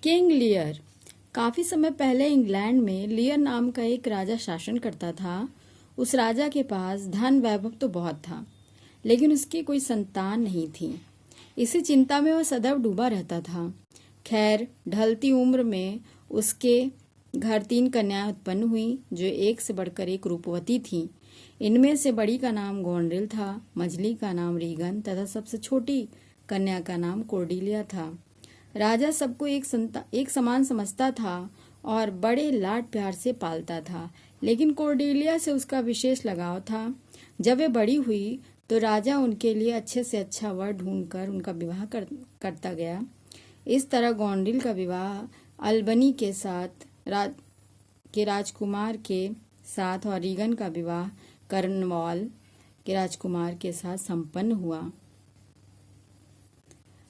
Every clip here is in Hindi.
King Lear. काफी समय पहले इंग्लैंड में लियर नाम का एक राजा शासन करता था। उस राजा के पास धन वैभव तो बहुत था, लेकिन उसकी कोई संतान नहीं थी। इसी चिंता में वह सदैव डूबा रहता था। खैर, ढलती उम्र में उसके घर 3 कन्याएं उत्पन्न हुई, जो एक से बढ़कर एक रूपवती थीं। इनमें से बड़ी का नाम गोनरिल था, मझली का नाम रीगन तथा सबसे छोटी कन्या का नाम कॉर्डेलिया था। राजा सबको एक समान समझता था और बड़े लाड प्यार से पालता था, लेकिन कॉर्डेलिया से उसका विशेष लगाव था। जब वे बड़ी हुई तो राजा उनके लिए अच्छे से अच्छा वर ढूंढकर उनका विवाह करता गया। इस तरह गोनरिल का विवाह अल्बनी के राजकुमार के साथ और रीगन का विवाह कर्नवाल के राजकुमार के साथ संपन्न हुआ।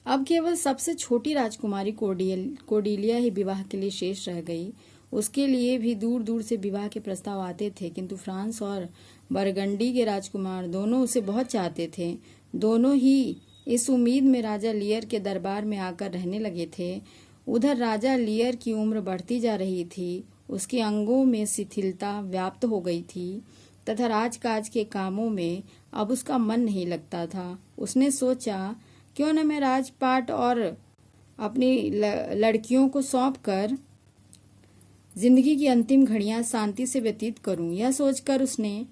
अब केवल सबसे छोटी राजकुमारी कॉर्डेलिया ही विवाह के लिए शेष रह गई। उसके लिए भी दूर दूर से विवाह के प्रस्ताव आते थे, किंतु फ्रांस और बरगंडी के राजकुमार दोनों उसे बहुत चाहते थे। दोनों ही इस उम्मीद में राजा लियर के दरबार में आकर रहने लगे थे। उधर राजा लियर की उम्र बढ़ती जा रही थी, उसके अंगों में शिथिलता व्याप्त हो गई थी तथा राजकाज के कामों में अब उसका मन नहीं लगता था। उसने सोचा, क्यों न मैं राजपाट और अपनी लड़कियों को सौंपकर जिंदगी की अंतिम घड़ियां शांति से व्यतीत करूं। यह सोचकर उसने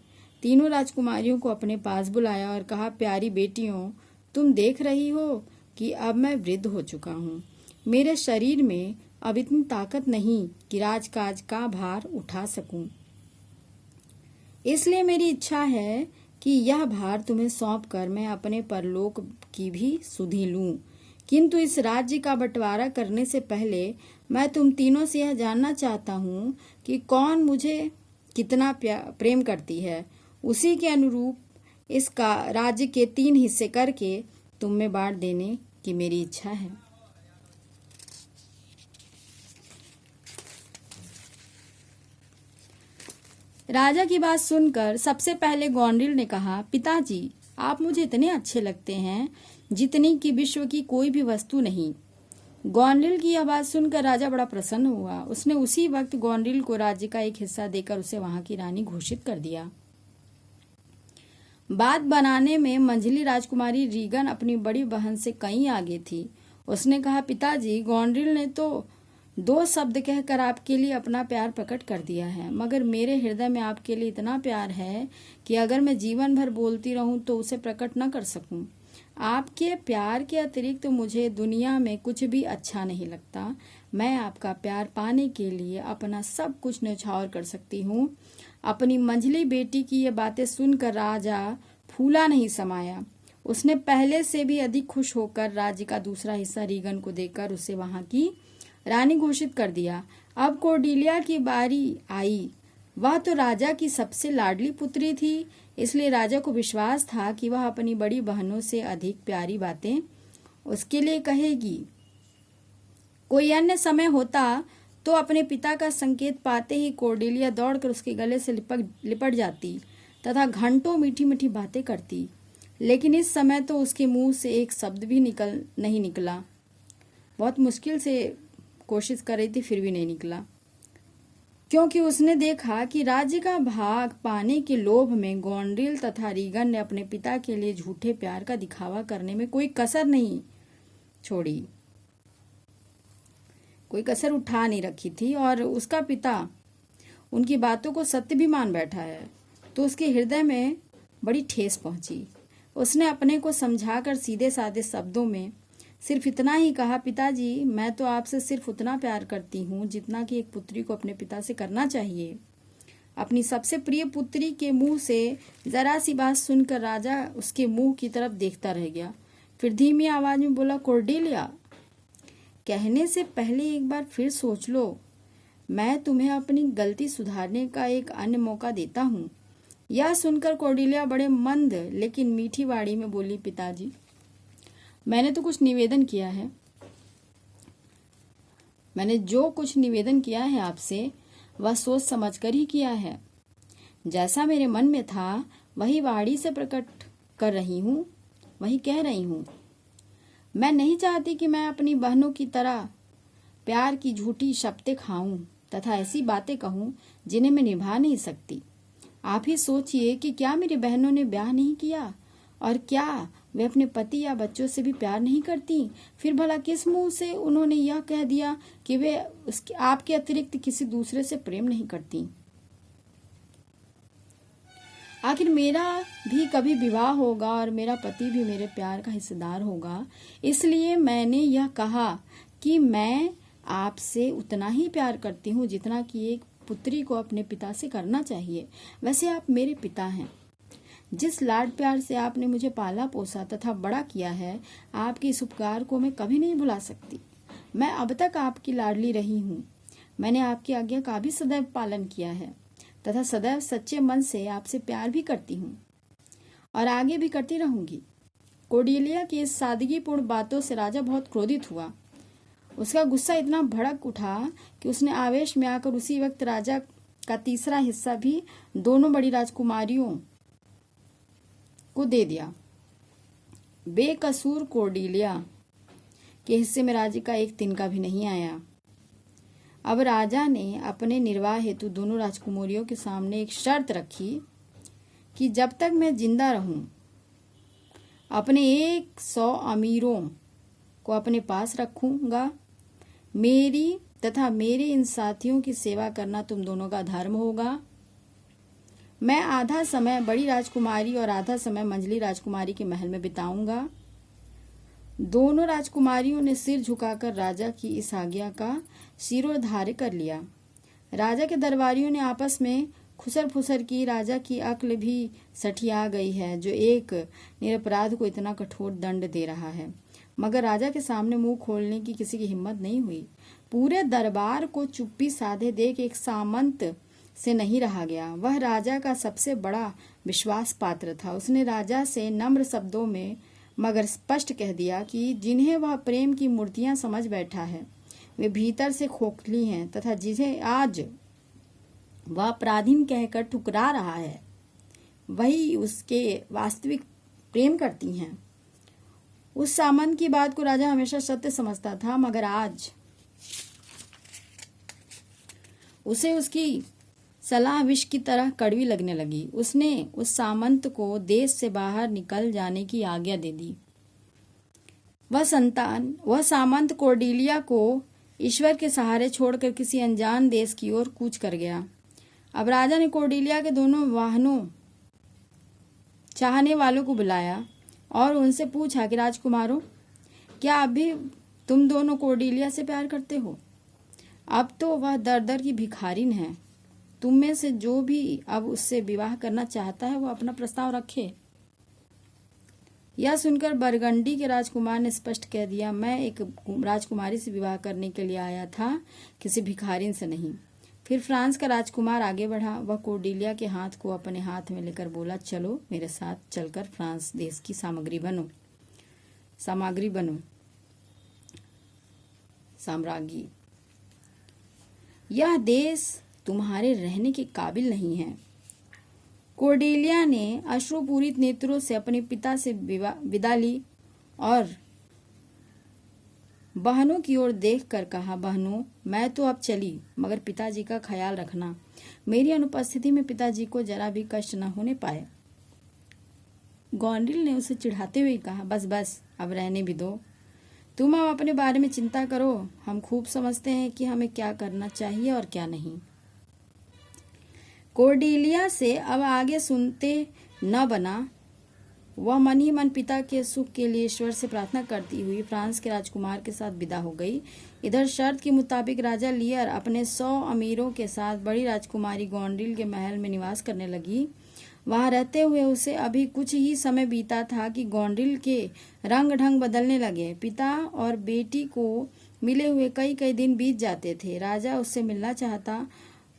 तीनों राजकुमारियों को अपने पास बुलाया और कहा, प्यारी बेटियों, तुम देख रही हो कि अब मैं वृद्ध हो चुका हूँ। मेरे शरीर में अब इतनी ताकत नहीं कि राजकाज का भार उठा सकूं। इसलिए मेरी इच्छा है कि यह भार तुम्हें सौंपकर मैं अपने परलोक की भी सुधि लूं। किंतु इस राज्य का बंटवारा करने से पहले मैं तुम तीनों से यह जानना चाहता हूँ कि कौन मुझे कितना प्रेम करती है। उसी के अनुरूप इसका राज्य के 3 हिस्से करके तुम में बांट देने की मेरी इच्छा है। राजा की बात सुनकर सबसे पहले गोनरिल ने कहा, पिताजी, आप मुझे इतने अच्छे लगते हैं जितनी कि विश्व की कोई भी वस्तु नहीं। गोनरिल की यह बात सुनकर राजा बड़ा प्रसन्न हुआ। उसने उसी वक्त गोनरिल को राज्य का एक हिस्सा देकर उसे वहां की रानी घोषित कर दिया। बात बनाने में मंझली राजकुमारी रीगन अपनी बड़ी बहन से कहीं आगे थी। उसने कहा, पिताजी, गोनरिल ने तो 2 शब्द कहकर आपके लिए अपना प्यार प्रकट कर दिया है, मगर मेरे हृदय में आपके लिए इतना प्यार है कि अगर मैं जीवन भर बोलती रहूं तो उसे प्रकट न कर सकूं। आपके प्यार के अतिरिक्त मुझे दुनिया में कुछ भी अच्छा नहीं लगता। मैं आपका प्यार पाने के लिए अपना सब कुछ न्यौछावर कर सकती हूँ। अपनी मंझली बेटी की ये बातें सुनकर राजा फूला नहीं समाया। उसने पहले से भी अधिक खुश होकर राज्य का दूसरा हिस्सा रीगन को देकर उसे वहां की रानी घोषित कर दिया। अब कॉर्डेलिया की बारी आई। वह तो राजा की सबसे लाडली पुत्री थी, इसलिए राजा को विश्वास था कि वह अपनी बड़ी बहनों से अधिक प्यारी बातें उसके लिए कहेगी। कोई अन्य समय होता तो अपने पिता का संकेत पाते ही कॉर्डेलिया दौड़कर उसके गले से लिपट जाती तथा घंटों मीठी मीठी बातें करती, लेकिन इस समय तो उसके मुंह से एक शब्द भी नहीं निकला। बहुत मुश्किल से कोशिश कर रही थी, फिर भी नहीं निकला, क्योंकि उसने देखा कि राज्य का भाग पाने के लोभ में गोनरिल तथा रीगन ने अपने पिता के लिए झूठे प्यार का दिखावा करने में कोई कसर नहीं छोड़ी, कोई कसर उठा नहीं रखी थी और उसका पिता उनकी बातों को सत्य भी मान बैठा है। तो उसके हृदय में बड़ी ठेस पहुंची। उसने अपने को समझाकर सीधे साधे शब्दों में सिर्फ इतना ही कहा, पिताजी, मैं तो आपसे सिर्फ उतना प्यार करती हूँ जितना कि एक पुत्री को अपने पिता से करना चाहिए। अपनी सबसे प्रिय पुत्री के मुंह से जरा सी बात सुनकर राजा उसके मुंह की तरफ देखता रह गया। फिर धीमी आवाज में बोला, कॉर्डेलिया, कहने से पहले एक बार फिर सोच लो। मैं तुम्हें अपनी गलती सुधारने का एक अन्य मौका देता हूँ। यह सुनकर कॉर्डेलिया बड़े मंद लेकिन मीठी वाणी में बोली, पिताजी, मैंने तो कुछ निवेदन किया है। मैंने जो कुछ निवेदन किया है आपसे, वह सोच समझकर ही किया है। जैसा मेरे मन में था वही वाणी से प्रकट कर रही हूँ, वही कह रही हूँ। मैं नहीं चाहती कि मैं अपनी बहनों की तरह प्यार की झूठी शपथें खाऊं तथा ऐसी बातें कहूं जिन्हें मैं निभा नहीं सकती। आप ही सोचिए कि क्या मेरी बहनों ने ब्याह नहीं किया और क्या वे अपने पति या बच्चों से भी प्यार नहीं करती? फिर भला किस मुंह से उन्होंने यह कह दिया कि वे आपके अतिरिक्त किसी दूसरे से प्रेम नहीं करती? आखिर मेरा भी कभी विवाह होगा और मेरा पति भी मेरे प्यार का हिस्सेदार होगा। इसलिए मैंने यह कहा कि मैं आपसे उतना ही प्यार करती हूँ जितना कि एक पुत्री को अपने पिता से करना चाहिए। वैसे आप मेरे पिता हैं। जिस लाड प्यार से आपने मुझे पाला पोसा तथा बड़ा किया है, आपके इस उपकार को मैं कभी नहीं भुला सकती। मैं अब तक आपकी लाडली रही हूँ। मैंने आपकी आज्ञा का भी सदैव पालन किया है तथा सदैव सच्चे मन से आपसे प्यार भी करती हूँ और आगे भी करती रहूंगी। कोर्डेलिया की इस सादगीपूर्ण बातों से राजा बहुत क्रोधित हुआ। उसका गुस्सा इतना भड़क उठा कि उसने आवेश में आकर उसी वक्त राजा का तीसरा हिस्सा भी दोनों बड़ी राजकुमारियों को दे दिया। बेकसूर कोर्डेलिया के हिस्से में राज्य का एक तिनका भी नहीं आया। अब राजा ने अपने निर्वाह हेतु दोनों राजकुमारियों के सामने एक शर्त रखी कि जब तक मैं जिंदा रहूं अपने 100 अमीरों को अपने पास रखूंगा। मेरी तथा मेरे इन साथियों की सेवा करना तुम दोनों का धर्म होगा। मैं आधा समय बड़ी राजकुमारी और आधा समय मंझली राजकुमारी के महल में बिताऊंगा। दोनों राजकुमारियों ने सिर झुकाकर राजा की इस आज्ञा का शिरोधार्य कर लिया। राजा के दरबारियों ने आपस में खुसर फुसर की। राजा की अक्ल भी सठिया गई है जो एक निरपराध को इतना कठोर दंड दे रहा है, मगर राजा के सामने मुंह खोलने की किसी की हिम्मत नहीं हुई। पूरे दरबार को चुप्पी साधे देख एक सामंत से नहीं रहा गया। वह राजा का सबसे बड़ा विश्वास पात्र था। उसने राजा से नम्र शब्दों में मगर स्पष्ट कह दिया कि जिन्हें वह प्रेम की मूर्तियां समझ बैठा है वे भीतर से खोखली हैं तथा जिन्हें आज वह अपराधीन कहकर ठुकरा रहा है वही उसके वास्तविक प्रेम करती हैं। उस सामंत की बात को राजा हमेशा सत्य समझता था, मगर आज उसे उसकी सलाह विष की तरह कड़वी लगने लगी। उसने उस सामंत को देश से बाहर निकल जाने की आज्ञा दे दी। वह सामंत कोर्डेलिया को ईश्वर के सहारे छोड़कर किसी अनजान देश की ओर कूच कर गया। अब राजा ने कोर्डेलिया के दोनों वाहनों चाहने वालों को बुलाया और उनसे पूछा कि राजकुमारों, क्या अभी तुम दोनों कोर्डेलिया से प्यार करते हो? अब तो वह दर दर की भिखारिन है। तुम में से जो भी अब उससे विवाह करना चाहता है वो अपना प्रस्ताव रखे। यह सुनकर बरगंडी के राजकुमार ने स्पष्ट कह दिया, मैं एक राजकुमारी से विवाह करने के लिए आया था, किसी भिखारिन से नहीं। फिर फ्रांस का राजकुमार आगे बढ़ा। वह कोर्डेलिया के हाथ को अपने हाथ में लेकर बोला, चलो मेरे साथ चलकर फ्रांस देश की सामग्री बनो। साम्राज्ञी, यह देश तुम्हारे रहने के काबिल नहीं है। कोर्डेलिया ने अश्रुपूरित नेत्रों से अपने पिता से विदा ली और बहनों की ओर देखकर कहा, बहनों, मैं तो अब चली, मगर पिताजी का ख्याल रखना। मेरी अनुपस्थिति में पिताजी को जरा भी कष्ट न होने पाए। गोंड्रिल ने उसे चिढ़ाते हुए कहा, बस बस, अब रहने भी दो। तुम अब अपने बारे में चिंता करो। हम खूब समझते हैं कि हमें क्या करना चाहिए और क्या नहीं। कोर्डेलिया से अब आगे सुनते न बना। वह मन ही मन पिता के सुख के लिए ईश्वर से प्रार्थना करती हुई फ्रांस के राजकुमार के साथ विदा हो गई। इधर शर्त के मुताबिक राजा लियर अपने 100 अमीरों के साथ बड़ी राजकुमारी गोंड्रिल के महल में निवास करने लगी। वहां रहते हुए उसे अभी कुछ ही समय बीता था कि गोंड्रिल के रंग ढंग बदलने लगे। पिता और बेटी को मिले हुए कई कई दिन बीत जाते थे। राजा उससे मिलना चाहता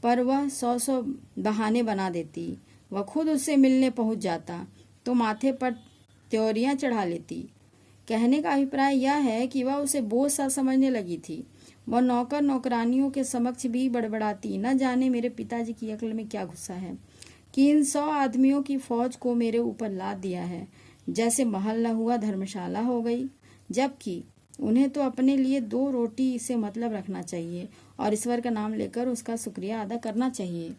पर वह 100 बहाने बना देती। वह खुद उससे मिलने पहुंच जाता तो माथे पर त्योरियां चढ़ा लेती। कहने का अभिप्राय यह है कि वह उसे बोझ सा समझने लगी थी। वह नौकर नौकरानियों के समक्ष भी बड़बड़ाती, न जाने मेरे पिताजी की अक्ल में क्या गुस्सा है कि इन 100 आदमियों की फौज को मेरे ऊपर लाद दिया है। जैसे महल न हुआ धर्मशाला हो गई। जबकि उन्हें तो अपने लिए 2 रोटी से मतलब रखना चाहिए और ईश्वर का नाम लेकर उसका शुक्रिया अदा करना चाहिए।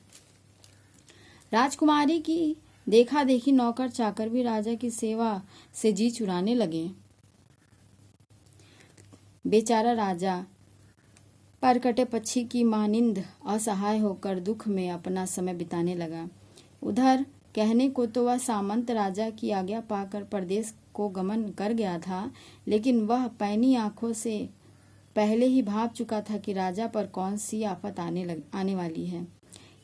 राजकुमारी की देखा देखी नौकर चाकर भी राजा की सेवा से जी चुराने लगे। बेचारा राजा परकटे पक्षी की मानिंद असहाय होकर दुख में अपना समय बिताने लगा। उधर कहने को तो वह सामंत राजा की आज्ञा पाकर प्रदेश को गमन कर गया था, लेकिन वह पैनी आंखों से पहले ही भाप चुका था कि राजा पर कौन सी आफत आने वाली है।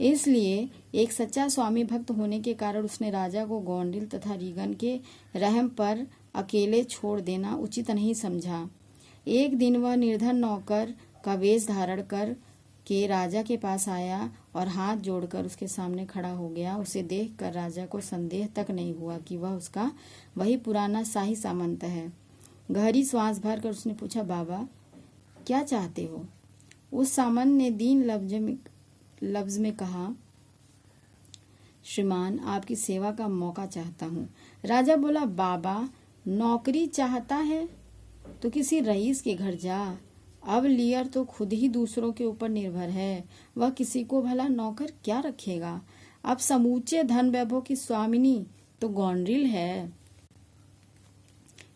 इसलिए एक सच्चा स्वामी भक्त होने के कारण उसने राजा को गोंडिल तथा रीगन के रहम पर अकेले छोड़ देना उचित नहीं समझा। एक दिन वह निर्धन नौकर का वेश धारण कर के राजा के पास आया और हाथ जोड़कर उसके सामने खड़ा हो गया। उसे देखकर राजा को संदेह तक नहीं हुआ कि वह उसका वही पुराना शाही सामंत है। गहरी श्वास भरकर उसने पूछा, बाबा क्या चाहते हो? उस सामंत ने दीन लफ्ज में कहा, श्रीमान आपकी सेवा का मौका चाहता हूँ। राजा बोला, बाबा नौकरी चाहता है तो किसी रईस के घर जा। अब लियर तो खुद ही दूसरों के ऊपर निर्भर है, वह किसी को भला नौकर क्या रखेगा। अब समूचे धन वैभव की स्वामिनी तो गोंड्रिल है।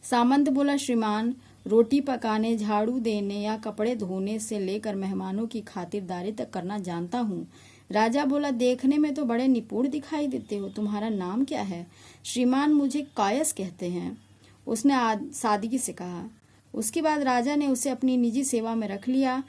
सामंत बोला, श्रीमान रोटी पकाने, झाड़ू देने या कपड़े धोने से लेकर मेहमानों की खातिरदारी तक करना जानता हूँ। राजा बोला, देखने में तो बड़े निपुण दिखाई देते हो, तुम्हारा नाम क्या है? श्रीमान मुझे कायस कहते हैं, उसने सादगी से कहा। उसके बाद राजा ने उसे अपनी निजी सेवा में रख लिया।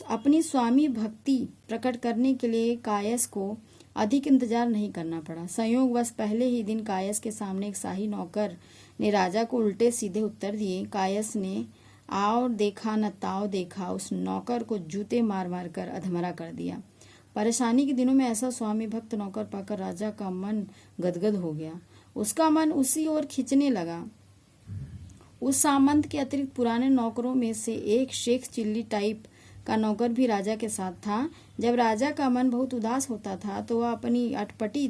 अपनी स्वामी भक्ति प्रकट करने के लिए कायस को अधिक इंतजार नहीं करना पड़ा। संयोगवश पहले ही दिन कायस के सामने एक शाही नौकर ने राजा को उल्टे सीधे उत्तर दिए। कायस ने आओ देखा न ताओ देखा उस नौकर को जूते मार मार कर अधमरा कर दिया। परेशानी के दिनों में ऐसा स्वामी भक्त नौकर पाकर राजा का मन गदगद हो गया। उसका मन उसी ओर खींचने लगा। उस सामंत के अतिरिक्त पुराने नौकरों में से एक शेख चिल्ली टाइप का नौकर भी राजा के साथ था। जब राजा का मन बहुत उदास होता था तो वह अपनी अटपटी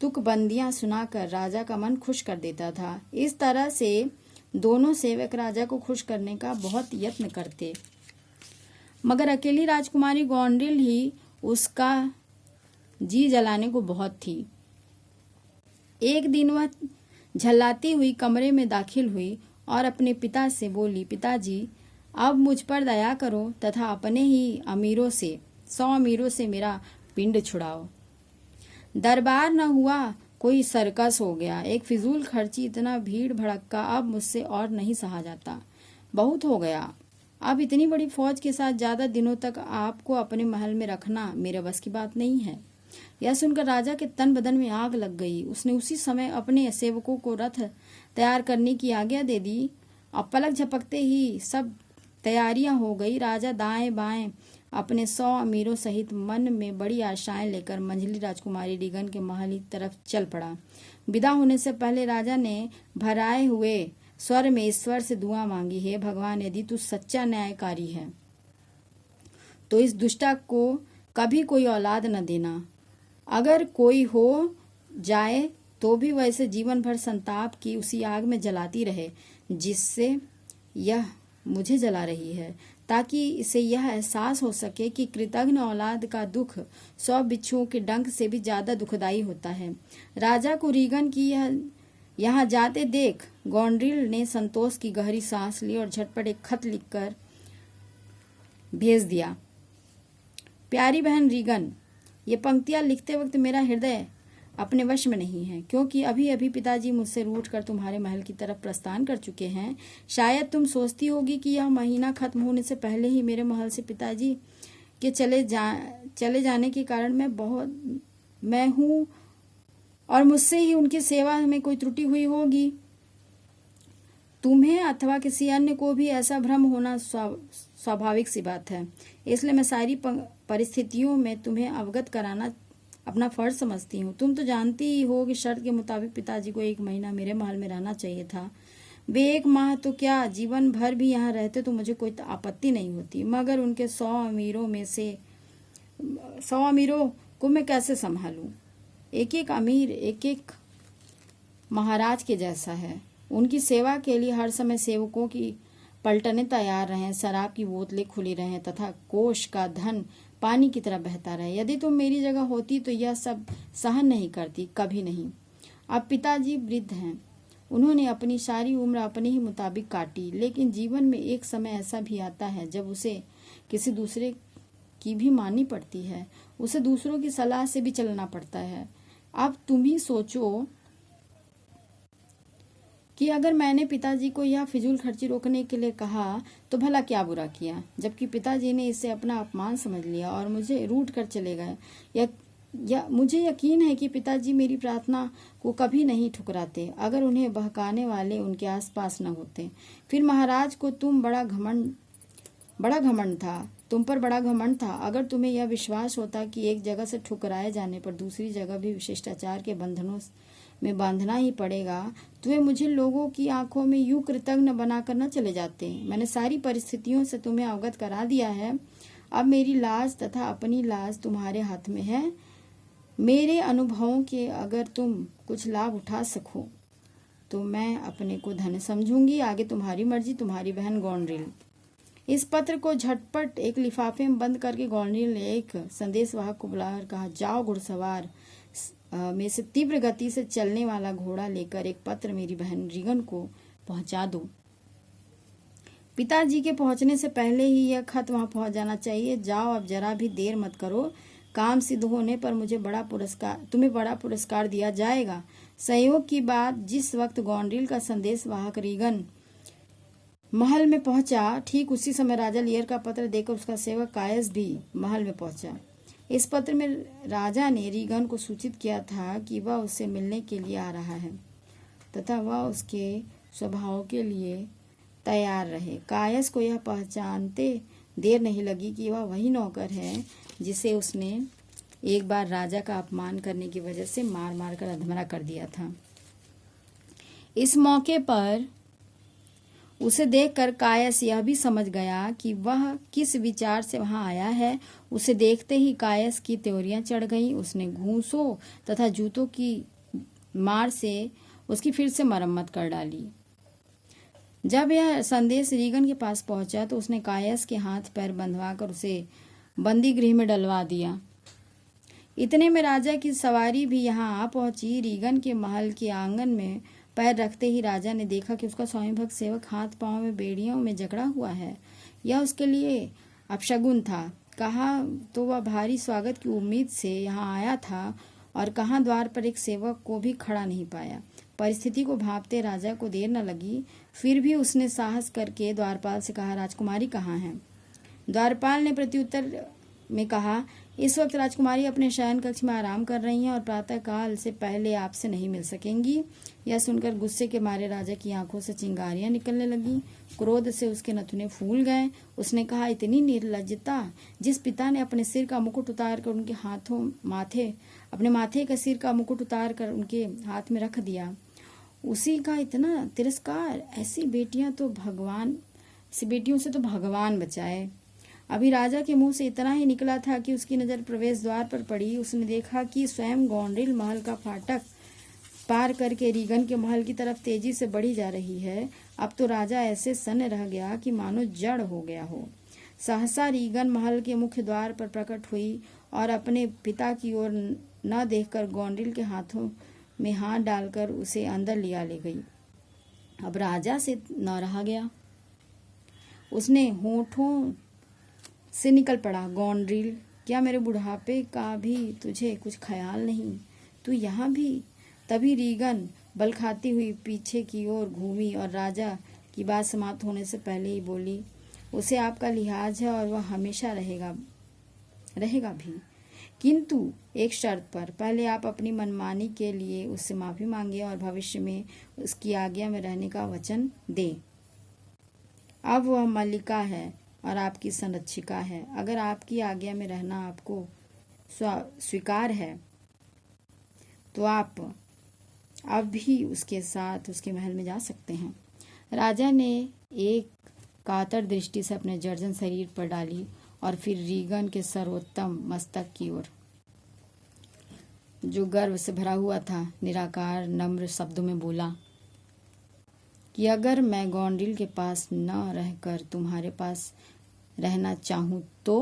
तुकबंदियां सुनाकर राजा का मन खुश कर देता था। इस तरह से दोनों सेवक राजा को खुश करने का बहुत यत्न करते, मगर अकेली राजकुमारी गोंड्रिल ही उसका जी जलाने को बहुत थी। एक दिन वह झल्लाती हुई कमरे में दाखिल हुई और अपने पिता से बोली, पिताजी अब मुझ पर दया करो तथा अपने ही अमीरों से 100 अमीरों से मेरा पिंड छुड़ाओ। दरबार न हुआ कोई सर्कस हो गया, एक फिजूल खर्ची, इतना भीड़ भड़क्का अब मुझसे और नहीं सहा जाता, बहुत हो गया। अब इतनी बड़ी फौज के साथ ज्यादा दिनों तक आपको अपने महल में रखना मेरे बस की बात नहीं है। यह सुनकर राजा के तन बदन में आग लग गई। उसने उसी समय अपने सेवकों को रथ तैयार करने की आज्ञा दे दी। अब पलक झपकते ही सब तैयारियां हो गई। राजा दाएं बाएं अपने 100 अमीरों सहित मन में बड़ी आशाएं लेकर मंझली राजकुमारी रीगन के महल की तरफ चल पड़ा। विदा होने से पहले राजा ने भराए हुए स्वर में ईश्वर से दुआ मांगी, हे भगवान यदि तू सच्चा न्यायकारी है तो इस दुष्टा को कभी कोई औलाद न देना। अगर कोई हो जाए तो भी वैसे जीवन भर संताप की उसी आग में जलाती रहे जिससे यह मुझे जला रही है, ताकि इसे यह एहसास हो सके कि कृतघ्न औलाद का दुख 100 बिच्छुओं के डंक से भी ज्यादा दुखदायी होता है। राजा को रीगन की यहाँ जाते देख गोंड्रिल ने संतोष की गहरी सांस ली और झटपट एक खत लिखकर भेज दिया। प्यारी बहन रीगन, ये पंक्तियां लिखते वक्त मेरा हृदय अपने वश में नहीं है, क्योंकि अभी अभी पिताजी मुझसे रूठकर तुम्हारे महल की तरफ प्रस्थान कर चुके हैं। शायद तुम सोचती होगी कि यह महीना खत्म होने से पहले ही मेरे महल से पिताजी के चले जाने के कारण मैं हूँ और मुझसे ही उनकी सेवा में कोई त्रुटि हुई होगी। तुम्हें अथवा किसी अन्य को भी ऐसा भ्रम होना स्वाभाविक सी बात है, इसलिए मैं सारी परिस्थितियों में तुम्हें अवगत कराना अपना फर्ज समझती हूँ। तुम तो जानती ही हो कि शर्त के मुताबिक पिताजी को 1 महीना मेरे महल में रहना चाहिए था। वे 1 माह तो क्या जीवन भर भी यहाँ रहते तो मुझे कोई आपत्ति नहीं होती, मगर उनके 100 अमीरों में से 100 अमीरों को मैं कैसे संभालूं? एक एक अमीर एक एक महाराज के जैसा है। उनकी सेवा के लिए हर समय सेवकों की पलटने तैयार रहें, शराब की बोतलें खुली रहें तथा कोष का धन पानी की तरह बहता रहे। यदि तुम मेरी जगह होती तो यह सब सहन नहीं करती, कभी नहीं। अब पिताजी वृद्ध हैं, उन्होंने अपनी सारी उम्र अपने ही मुताबिक काटी, लेकिन जीवन में एक समय ऐसा भी आता है जब उसे किसी दूसरे की भी माननी पड़ती है, उसे दूसरों की सलाह से भी चलना पड़ता है। अब तुम ही सोचो कि अगर मैंने पिताजी को यह फिजूल खर्ची रोकने के लिए कहा तो भला क्या बुरा किया, जबकि पिताजी ने इसे अपना अपमान समझ लिया और मुझे रूठ कर चले गए। मुझे यकीन है कि पिताजी मेरी प्रार्थना को कभी नहीं ठुकराते अगर उन्हें बहकाने वाले उनके आसपास न होते। फिर महाराज को तुम बड़ा घमंड था, तुम पर बड़ा घमंड था। अगर तुम्हें यह विश्वास होता कि एक जगह से ठुकराए जाने पर दूसरी जगह भी विशिष्टाचार के बंधनों में बांधना ही पड़ेगा, तो वे मुझे लोगों की आंखों में यूं कृतज्ञ बनाकर न चले जाते। मैंने सारी परिस्थितियों से तुम्हें अवगत करा दिया है। अब मेरी लाज तथा अपनी लाज तुम्हारे हाथ में है। मेरे अनुभवों के अगर तुम कुछ लाभ उठा सको तो मैं अपने को धन्य समझूंगी। आगे तुम्हारी मर्जी। तुम्हारी बहन गॉनड्रिल। इस पत्र को झटपट एक लिफाफे में बंद करके गॉनड्रिल ने एक संदेशवाहक को बुलाकर कहा, जाओ घुड़सवार में से तीव्र गति से चलने वाला घोड़ा लेकर एक पत्र मेरी बहन रीगन को पहुंचा दो। पिताजी के पहुंचने से पहले ही यह खत वहां पहुंच जाना चाहिए। जाओ, अब जरा भी देर मत करो। काम सिद्ध होने पर तुम्हें बड़ा पुरस्कार दिया जाएगा। संयोग की बात, जिस वक्त गॉनड्रिल का संदेशवाहक रीगन महल में पहुंचा, ठीक उसी समय राजा लियर का पत्र देकर उसका सेवक कायस भी महल में पहुंचा। इस पत्र में राजा ने रीगन को सूचित किया था कि वह उससे मिलने के लिए आ रहा है तथा वह उसके स्वभाव के लिए तैयार रहे। कायस को यह पहचानते देर नहीं लगी कि वह वही नौकर है जिसे उसने एक बार राजा का अपमान करने की वजह से मार मार कर अधमरा कर दिया था। इस मौके पर उसे देखकर कायस यह भी समझ गया कि वह किस विचार से वहां आया है। उसे देखते ही कायस की त्योरियां चढ़ गईं। उसने घूंसों तथा जूतों की मार से उसकी फिर से मरम्मत कर डाली। जब यह संदेश रीगन के पास पहुंचा तो उसने कायस के हाथ पैर बंधवाकर उसे बंदी गृह में डलवा दिया। इतने में राजा की सवारी भी यहाँ आ पहुंची। रीगन के महल के आंगन में पैर रखते ही राजा ने देखा कि उसका स्वामीभक्त सेवक हाथ पांव में बेड़ियों में जकड़ा हुआ है। यह उसके लिए अपशगुन था। कहाँ तो वह भारी स्वागत की उम्मीद से यहाँ आया था और कहाँ द्वार पर एक सेवक को भी खड़ा नहीं पाया। परिस्थिति को भांपते राजा को देर न लगी। फिर भी उसने साहस करके द्वारपाल से कहा, राजकुमारी कहाँ है? द्वारपाल ने प्रत्युत्तर में कहा, इस वक्त राजकुमारी अपने शयन कक्ष में आराम कर रही हैं और प्रातः काल से पहले आपसे नहीं मिल सकेंगी। यह सुनकर गुस्से के मारे राजा की आंखों से चिंगारियां निकलने लगी। क्रोध से उसके नथुने फूल गए। उसने कहा, इतनी निर्लज्जता! जिस पिता ने अपने सिर का मुकुट उतार कर अपने माथे का सिर का मुकुट उतार कर उनके हाथ में रख दिया, उसी का इतना तिरस्कार! ऐसी बेटियों से तो भगवान बचाए। अभी राजा के मुंह से इतना ही निकला था कि उसकी नजर प्रवेश द्वार पर पड़ी। उसने देखा कि स्वयं गॉनड्रिल महल का फाटक पार करके रीगन के महल की तरफ तेजी से बढ़ी जा रही है। अब तो राजा ऐसे सन्न रह गया कि मानो जड़ हो गया हो। सहसा रीगन महल के मुख्य द्वार पर प्रकट हुई और अपने पिता की ओर न देखकर गॉनड्रिल के हाथों में हाथ डालकर उसे अंदर ले गई। अब राजा से न रहा गया। उसने होठों से निकल पड़ा, गॉनड्रिल, क्या मेरे बुढ़ापे का भी तुझे कुछ ख्याल नहीं? तू यहाँ भी? तभी रीगन बल खाती हुई पीछे की ओर घूमी और राजा की बात समाप्त होने से पहले ही बोली, उसे आपका लिहाज है और वह हमेशा रहेगा भी, किंतु एक शर्त पर। पहले आप अपनी मनमानी के लिए उससे माफी मांगे और भविष्य में उसकी आज्ञा में रहने का वचन दे। अब वह मल्लिका है और आपकी संरक्षिका है। अगर आपकी आज्ञा में रहना आपको स्वीकार है तो आप अब भी उसके साथ उसके महल में जा सकते हैं। राजा ने एक कातर दृष्टि से अपने जर्जन शरीर पर डाली और फिर रीगन के सर्वोत्तम मस्तक की ओर, जो गर्व से भरा हुआ था, निराकार नम्र शब्दों में बोला कि अगर मैं गॉन्ड्रिल के पास न रहकर तुम्हारे पास रहना चाहूँ तो